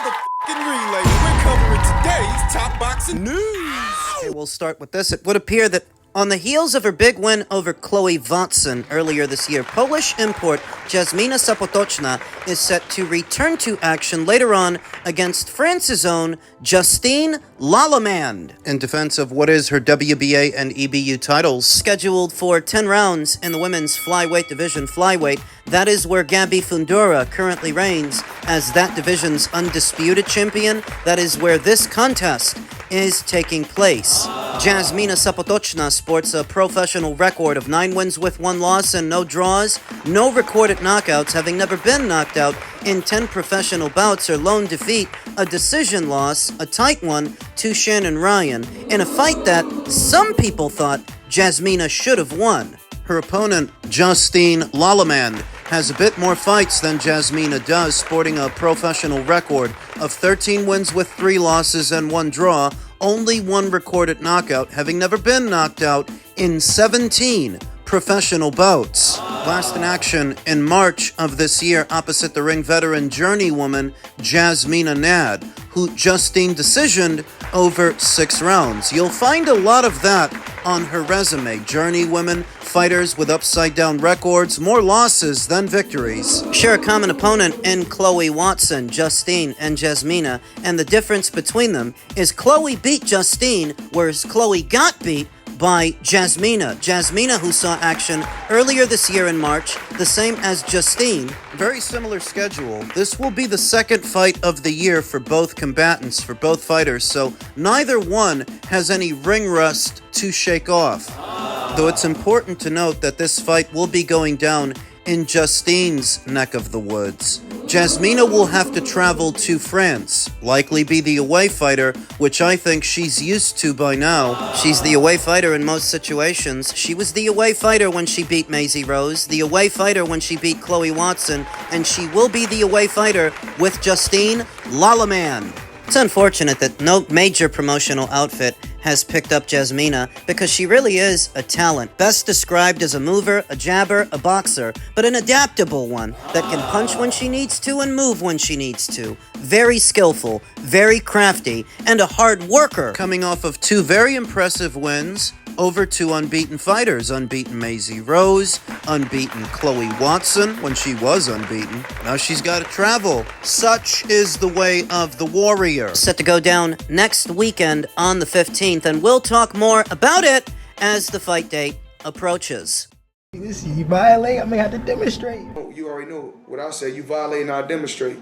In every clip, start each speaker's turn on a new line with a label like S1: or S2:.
S1: motherfucking relay. We're covering today's top boxing news.
S2: Okay, we'll start with this. It would appear that on the heels of her big win over Chloe Watson earlier this year, Polish import Jasmina Zapotoczna is set to return to action later on against France's own Justine Lallemand in defense of what is her WBA and EBU titles. Scheduled for 10 rounds in the women's flyweight division, flyweight, that is where Gabby Fundora currently reigns as that division's undisputed champion. That is where this contest is taking place. Jasmina Zapotoczna sports a professional record of 9 wins with 1 loss and no draws, no recorded knockouts, having never been knocked out in 10 professional bouts. Her lone defeat, a decision loss, a tight one, to Shannon Ryan, in a fight that some people thought Jasmina should have won. Her opponent, Justine Lallemand, has a bit more fights than Jasmina does, sporting a professional record of 13 wins with 3 losses and 1 draw, only 1 recorded knockout, having never been knocked out in 17 professional bouts. Last in action in March of this year opposite the ring veteran journeywoman Jasmina Nad, who Justine decisioned over 6 rounds. You'll find a lot of that on her resume. Journeywomen, fighters with upside-down records, more losses than victories. Share a common opponent in Chloe Watson, Justine, and Jasmina, and the difference between them is Chloe beat Justine, whereas Chloe got beat by Jasmina. Jasmina, who saw action earlier this year in March, the same as Justine. Very similar schedule. This will be the second fight of the year for both combatants, for both fighters, so neither one has any ring rust to shake off. Though it's important to note that this fight will be going down in Justine's neck of the woods. Jasmina will have to travel to France, likely be the away fighter, which I think she's used to by now. She's the away fighter in most situations. She was the away fighter when she beat Maisie Rose, the away fighter when she beat Chloe Watson, and she will be the away fighter with Justine Lallemand. It's unfortunate that no major promotional outfit has picked up Jasmina because she really is a talent. Best described as a mover, a jabber, a boxer, but an adaptable one that can punch when she needs to and move when she needs to. Very skillful, very crafty, and a hard worker. Coming off of 2 very impressive wins over 2 unbeaten fighters. Unbeaten Maisie Rose, unbeaten Chloe Watson when she was unbeaten. Now she's got to travel. Such is the way of the warrior. Set to go down next weekend on the 15th, and we'll talk more about it as the fight date approaches.
S3: You violate, I'm gonna have to demonstrate.
S4: You already know what I say. You violate and I demonstrate.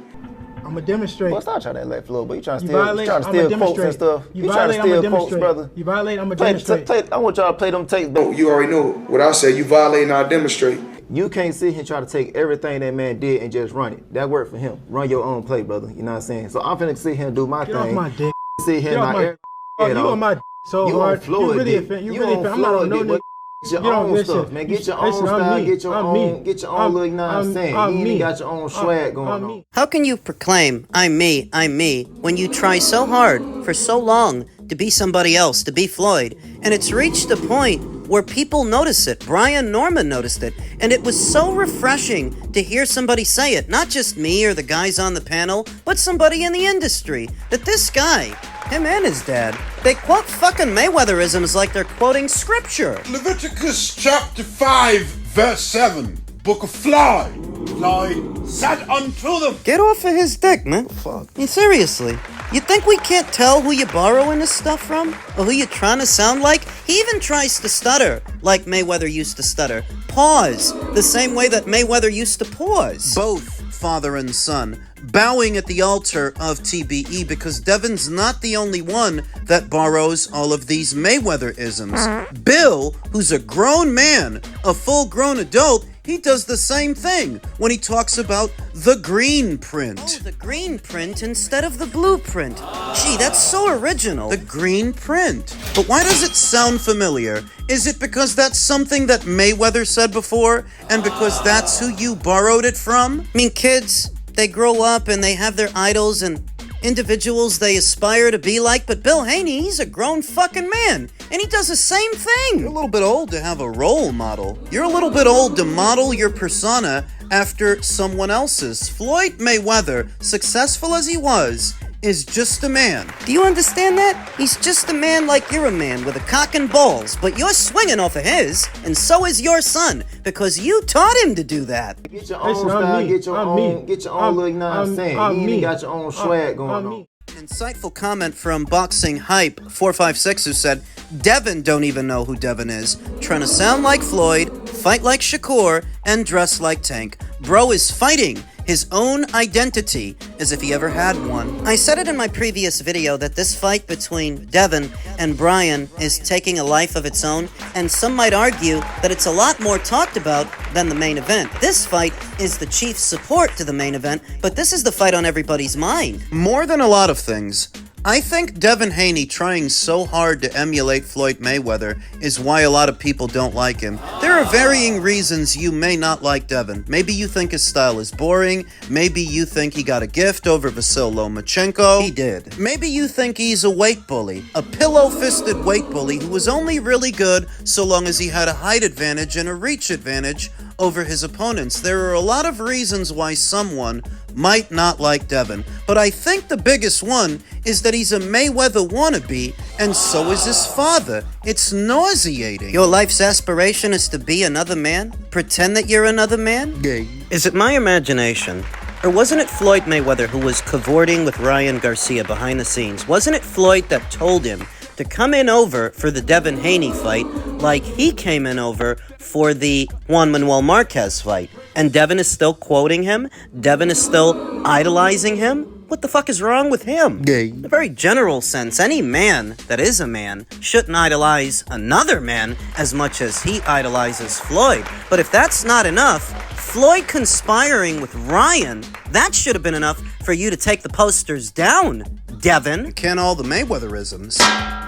S3: I'm gonna demonstrate.
S5: Well, stop trying to let flow, but you trying to
S3: You
S5: steal,
S3: violate,
S5: trying to
S3: I'm
S5: steal
S3: gonna
S5: quotes and
S3: demonstrate.
S5: stuff.
S3: You
S5: You trying to
S3: violate, I'm
S5: steal
S3: gonna
S5: quotes,
S3: demonstrate.
S5: brother.
S3: You violate, I'm gonna demonstrate.
S5: I want y'all to play them tapes, baby.
S4: You already know what I say. You violate and I demonstrate.
S5: You can't sit here and try to take everything that man did and just run it. That worked for him. Run your own play, brother. You know what I'm saying? So I'm finna sit here and do my
S3: Get
S5: thing.
S3: off my dick.
S5: Sit here
S3: Get
S5: and
S3: off
S5: knock
S3: my
S5: every
S3: Oh,
S5: head
S3: you
S5: off.
S3: on my dick so
S5: You
S3: hard.
S5: on Floyd,
S3: You really
S5: dick.
S3: offend. You
S5: You
S3: really
S5: on
S3: offend. I'm not on
S5: Floyd,
S3: no
S5: dick,
S3: nigga.
S5: Get your
S3: You don't
S5: own
S3: listen.
S5: stuff, man. Get your own
S3: Listen, I'm
S5: style.
S3: me.
S5: Get your
S3: I'm
S5: own.
S3: me.
S5: Get your own look. You know what I'm saying?
S3: I'm
S5: You
S3: me.
S5: ain't got your own swag going
S3: I'm
S5: on.
S3: me.
S2: How can you proclaim, I'm me, when you try so hard for so long to be somebody else, to be Floyd, and it's reached a point where people notice it. Brian Norman noticed it, and it was so refreshing to hear somebody say it, not just me or the guys on the panel, but somebody in the industry, that this guy, him and his dad, they quote fucking Mayweather'isms like they're quoting scripture.
S1: Leviticus chapter 5, verse 7. Book of Fly. Fly said unto them.
S2: Get off of his dick, man.
S5: Fuck.
S2: I mean, seriously. You think we can't tell who you're borrowing this stuff from? Or who you're trying to sound like? He even tries to stutter like Mayweather used to stutter. Pause, the same way that Mayweather used to pause. Both father and son bowing at the altar of TBE because Devin's not the only one that borrows all of these Mayweather-isms. Bill, who's a grown man, a full-grown adult, he does the same thing when he talks about the green print. Oh, the green print instead of the blueprint. Gee, that's so original. The green print. But why does it sound familiar? Is it because that's something that Mayweather said before, and because that's who you borrowed it from? I mean, kids, they grow up and they have their idols and individuals they aspire to be like, but Bill Haney, he's a grown fucking man, and he does the same thing. You're a little bit old to have a role model. You're a little bit old to model your persona after someone else's. Floyd Mayweather, successful as he was, is just a man. Do you understand that? He's just a man like you're a man with a cock and balls, but you're swinging off of his, and so is your son, because you taught him to do that.
S5: Get your own
S3: Listen, I'm
S5: style,
S3: me.
S5: get your
S3: I'm
S5: own,
S3: me.
S5: get your own little, you know what I'm saying? You
S3: me.
S5: ain't got your own swag going
S3: I'm
S5: on.
S3: me.
S2: Insightful comment from Boxing Hype 456 who said, Devin don't even know who Devin is. Trying to sound like Floyd, fight like Shakur, and dress like Tank. Bro is fighting his own identity as if he ever had one. I said it in my previous video that this fight between Devin and Brian is taking a life of its own, and some might argue that it's a lot more talked about than the main event. This fight is the chief support to the main event, but this is the fight on everybody's mind. More than a lot of things, I think Devin Haney trying so hard to emulate Floyd Mayweather is why a lot of people don't like him. There are varying reasons you may not like Devin. Maybe you think his style is boring. Maybe you think he got a gift over Vasyl Lomachenko. He did. Maybe you think he's a weight bully, a pillow-fisted weight bully who was only really good so long as he had a height advantage and a reach advantage over his opponents. There are a lot of reasons why someone might not like Devin, but I think the biggest one is that he's a Mayweather wannabe, and so is his father. It's nauseating. Your life's aspiration is to be another man? Pretend that you're another man? Gay. Is it my imagination? Or wasn't it Floyd Mayweather who was cavorting with Ryan Garcia behind the scenes? Wasn't it Floyd that told him to come in over for the Devin Haney fight like he came in over for the Juan Manuel Marquez fight? And Devin is still quoting him? Devin is still idolizing him? What the fuck is wrong with him? Gay. In a very general sense, any man that is a man shouldn't idolize another man as much as he idolizes Floyd. But if that's not enough, Floyd conspiring with Ryan, that should have been enough for you to take the posters down, Devin. Can all the Mayweather'isms.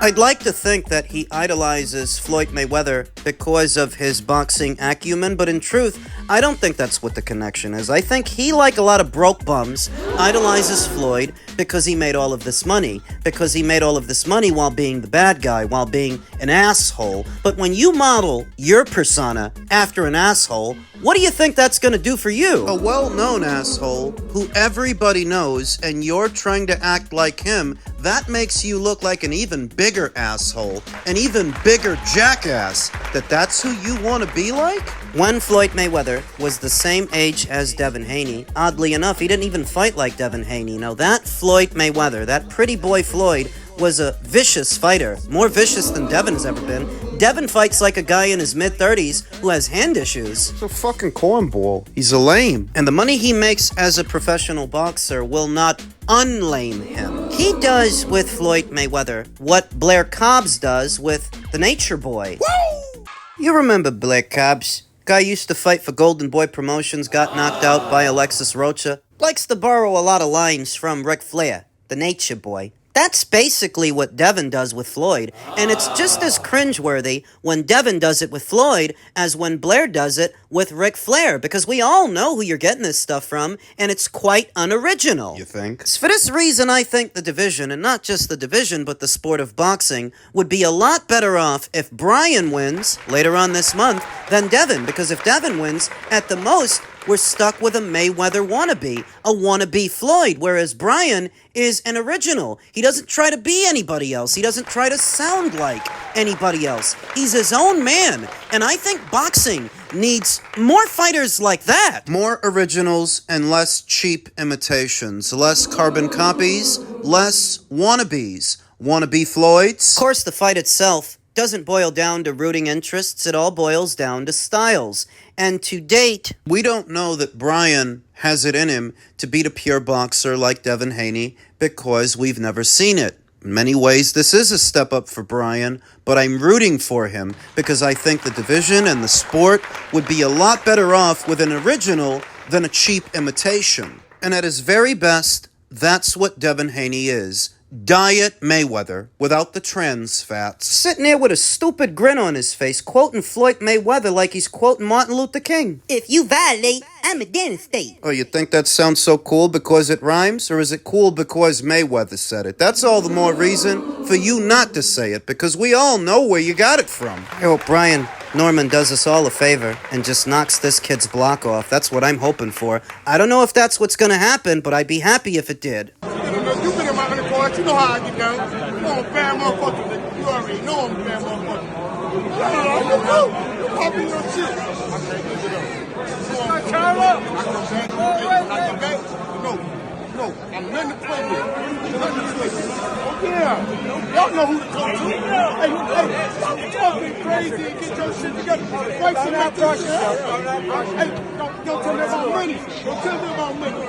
S2: I'd like to think that he idolizes Floyd Mayweather because of his boxing acumen, but in truth, I don't think that's what the connection is. I think he, like a lot of broke bums, idolizes Floyd because he made all of this money. Because he made all of this money while being the bad guy, while being an asshole. But when you model your persona after an asshole, what do you think that's gonna do for you? A well-known asshole who everybody knows, and you're trying to act like him, that makes you look like an even bigger asshole, an even bigger jackass. That's who you want to be like? When Floyd Mayweather was the same age as Devin Haney, oddly enough, he didn't even fight like Devin Haney. Now that Floyd Mayweather, that pretty boy Floyd, was a vicious fighter, more vicious than Devin has ever been. Devin fights like a guy in his mid-30s who has hand issues. He's a fucking cornball. He's a lame. And the money he makes as a professional boxer will not unlame him. He does with Floyd Mayweather what Blair Cobbs does with the Nature Boy. Woo! You remember Blair Cobbs? Guy used to fight for Golden Boy Promotions, got knocked out by Alexis Rocha. Likes to borrow a lot of lines from Ric Flair, the Nature Boy. That's basically what Devin does with Floyd, and it's just as cringeworthy when Devin does it with Floyd as when Blair does it with Ric Flair, because we all know who you're getting this stuff from, and it's quite unoriginal. You think? For this reason, I think the division, and not just the division, but the sport of boxing, would be a lot better off if Brian wins later on this month than Devin, because if Devin wins, at the most, we're stuck with a Mayweather wannabe, a wannabe Floyd, whereas Brian is an original. He doesn't try to be anybody else. He doesn't try to sound like anybody else. He's his own man, and I think boxing needs more fighters like that. More originals and less cheap imitations, less carbon copies, less wannabes. Wannabe Floyds? Of course, the fight itself doesn't boil down to rooting interests. It all boils down to styles. And to date, we don't know that Brian has it in him to beat a pure boxer like Devin Haney because we've never seen it. In many ways, this is a step up for Brian, but I'm rooting for him because I think the division and the sport would be a lot better off with an original than a cheap imitation. And at his very best, that's what Devin Haney is. Diet Mayweather, without the trans fats. Sitting there with a stupid grin on his face, quoting Floyd Mayweather like he's quoting Martin Luther King.
S6: If you violate, I'm a demonstrate.
S2: Oh, you think that sounds so cool because it rhymes? Or is it cool because Mayweather said it? That's all the more reason for you not to say it, because we all know where you got it from. I hope Brian Norman does us all a favor and just knocks this kid's block off. That's what I'm hoping for. I don't know if that's what's gonna happen, but I'd be happy if it did.
S7: You been in my undercourt, you know how I get down. You know I'm a bad motherfucker. You already know I'm a bad motherfucker. You popping your shit. Charlo! No, I'm nothing to play with. Oh, yeah. Y'all know who to talk to. Hey, stop talking crazy and get your shit together. Fight some out pressure. Hey, don't tell me about money. Don't tell me about money.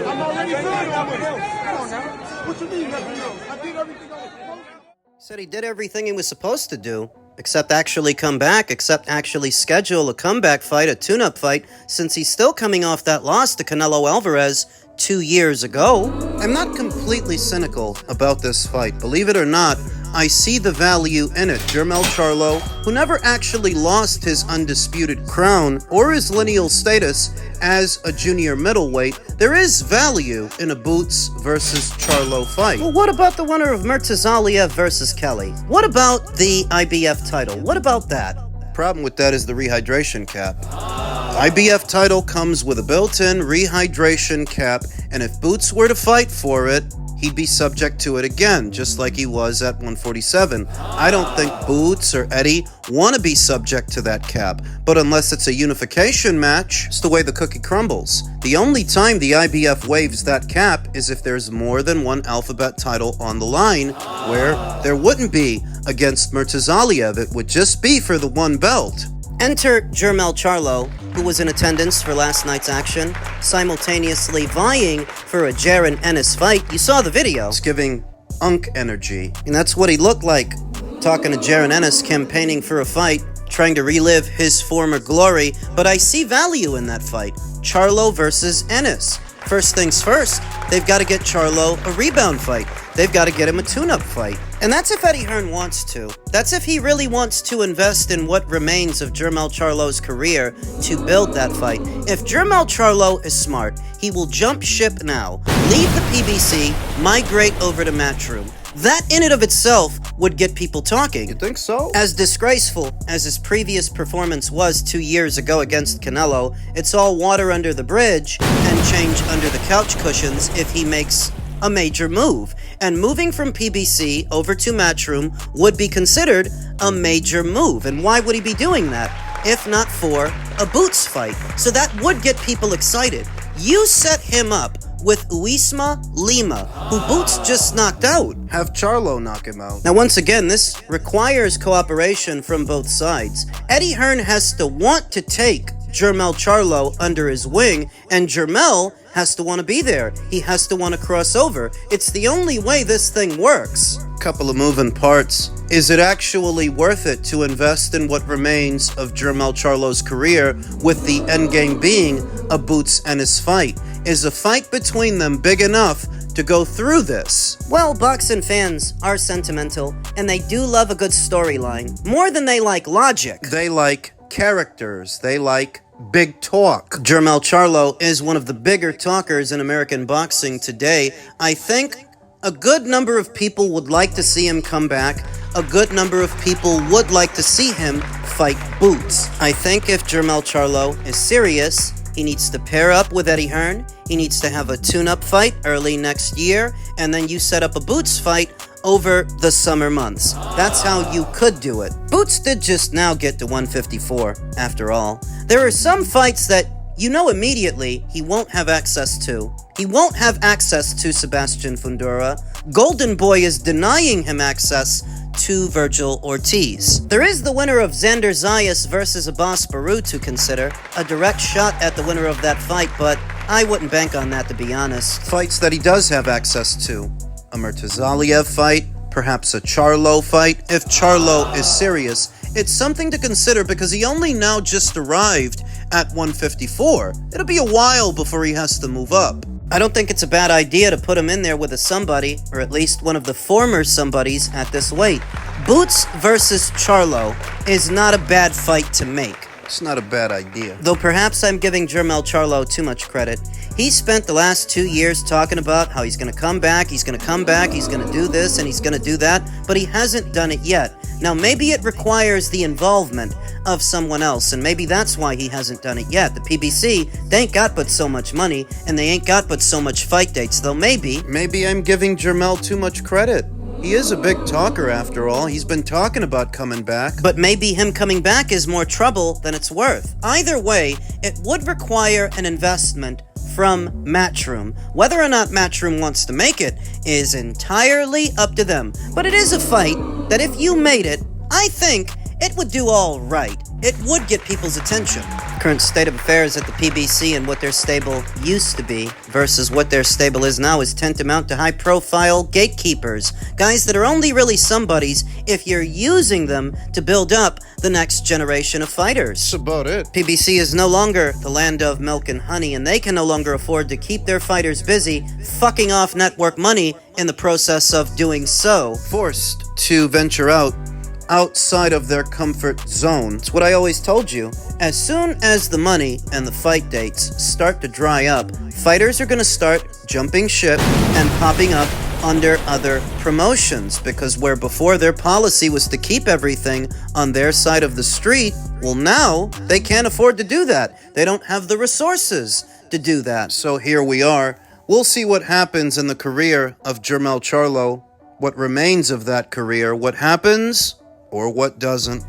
S7: I'm already good on money. Come on now. What you mean nothing else? I did everything I was supposed to.
S2: Said he did everything he was supposed to do, except actually come back, except actually schedule a comeback fight, a tune-up fight, since he's still coming off that loss to Canelo Alvarez 2 years ago. I'm not completely cynical about this fight. Believe it or not, I see the value in it. Jermell Charlo, who never actually lost his undisputed crown or his lineal status as a junior middleweight, there is value in a Boots versus Charlo fight. Well, what about the winner of Murtazaliev versus Kelly? What about the IBF title? What about that? Problem with that is the rehydration cap. IBF title comes with a built-in rehydration cap, and if Boots were to fight for it, he'd be subject to it again, just like he was at 147. I don't think Boots or Eddie want to be subject to that cap, but unless it's a unification match, it's the way the cookie crumbles. The only time the IBF waives that cap is if there's more than one alphabet title on the line, where there wouldn't be against Murtazaliev. It would just be for the one belt. Enter Jermell Charlo, who was in attendance for last night's action, simultaneously vying for a Jaron Ennis fight. You saw the video. It's giving Unk energy. And that's what he looked like, talking to Jaron Ennis, campaigning for a fight, trying to relive his former glory. But I see value in that fight. Charlo versus Ennis. First things first, they've got to get Charlo a rebound fight. They've got to get him a tune-up fight. And that's if Eddie Hearn wants to. That's if he really wants to invest in what remains of Jermell Charlo's career to build that fight. If Jermell Charlo is smart, he will jump ship now, leave the PBC, migrate over to Matchroom. That in and of itself would get people talking.
S5: You think so?
S2: As disgraceful as his previous performance was 2 years ago against Canelo, it's all water under the bridge and change under the couch cushions if he makes a major move. And moving from PBC over to Matchroom would be considered a major move. And why would he be doing that if not for a Boots fight? So that would get people excited. You set him up with Uisma Lima, who Boots just knocked out. Have Charlo knock him out. Now, once again, this requires cooperation from both sides. Eddie Hearn has to want to take Jermell Charlo under his wing, and Jermell has to want to be there. He has to want to cross over. It's the only way this thing works. Couple of moving parts. Is it actually worth it to invest in what remains of Jermell Charlo's career, with the endgame being a Boots Ennis fight? Is a fight between them big enough to go through this? Well, boxing fans are sentimental, and they do love a good storyline. More than they like logic. They like characters. They like big talk. Jermell Charlo is one of the bigger talkers in American boxing today. I think a good number of people would like to see him come back. A good number of people would like to see him fight Boots. I think if Jermell Charlo is serious, he needs to pair up with Eddie Hearn. He needs to have a tune-up fight early next year, and then you set up a Boots fight over the summer months. That's how you could do it. Boots did just now get to 154, after all. There are some fights that you know immediately he won't have access to. He won't have access to Sebastian Fundora. Golden Boy is denying him access to Virgil Ortiz. There is the winner of Xander Zayas versus Abbas Baru to consider. A direct shot at the winner of that fight, but I wouldn't bank on that, to be honest. Fights that he does have access to. A Murtazaliev fight, perhaps a Charlo fight. If Charlo is serious, it's something to consider because he only now just arrived at 154. It'll be a while before he has to move up. I don't think it's a bad idea to put him in there with a somebody, or at least one of the former somebodies at this weight. Boots versus Charlo is not a bad fight to make. It's not a bad idea. Though perhaps I'm giving Jermell Charlo too much credit. He spent the last 2 years talking about how he's going to come back, he's going to come back, he's going to do this, and he's going to do that, but he hasn't done it yet. Now, maybe it requires the involvement of someone else, and maybe that's why he hasn't done it yet. The PBC, they ain't got but so much money, and they ain't got but so much fight dates, though maybe I'm giving Jermell too much credit. He is a big talker after all. He's been talking about coming back. But maybe him coming back is more trouble than it's worth. Either way, it would require an investment from Matchroom. Whether or not Matchroom wants to make it is entirely up to them. But it is a fight that if you made it, I think it would do all right. It would get people's attention. Current state of affairs at the PBC and what their stable used to be versus what their stable is now is tantamount to high-profile gatekeepers. Guys that are only really somebodies if you're using them to build up the next generation of fighters. That's about it. PBC is no longer the land of milk and honey, and they can no longer afford to keep their fighters busy fucking off network money in the process of doing so. Forced to venture outside of their comfort zone. It's what I always told you. As soon as the money and the fight dates start to dry up, fighters are going to start jumping ship and popping up under other promotions, because where before their policy was to keep everything on their side of the street, well, now they can't afford to do that. They don't have the resources to do that. So here we are. We'll see what happens in the career of Jermell Charlo, what remains of that career, what happens or what doesn't.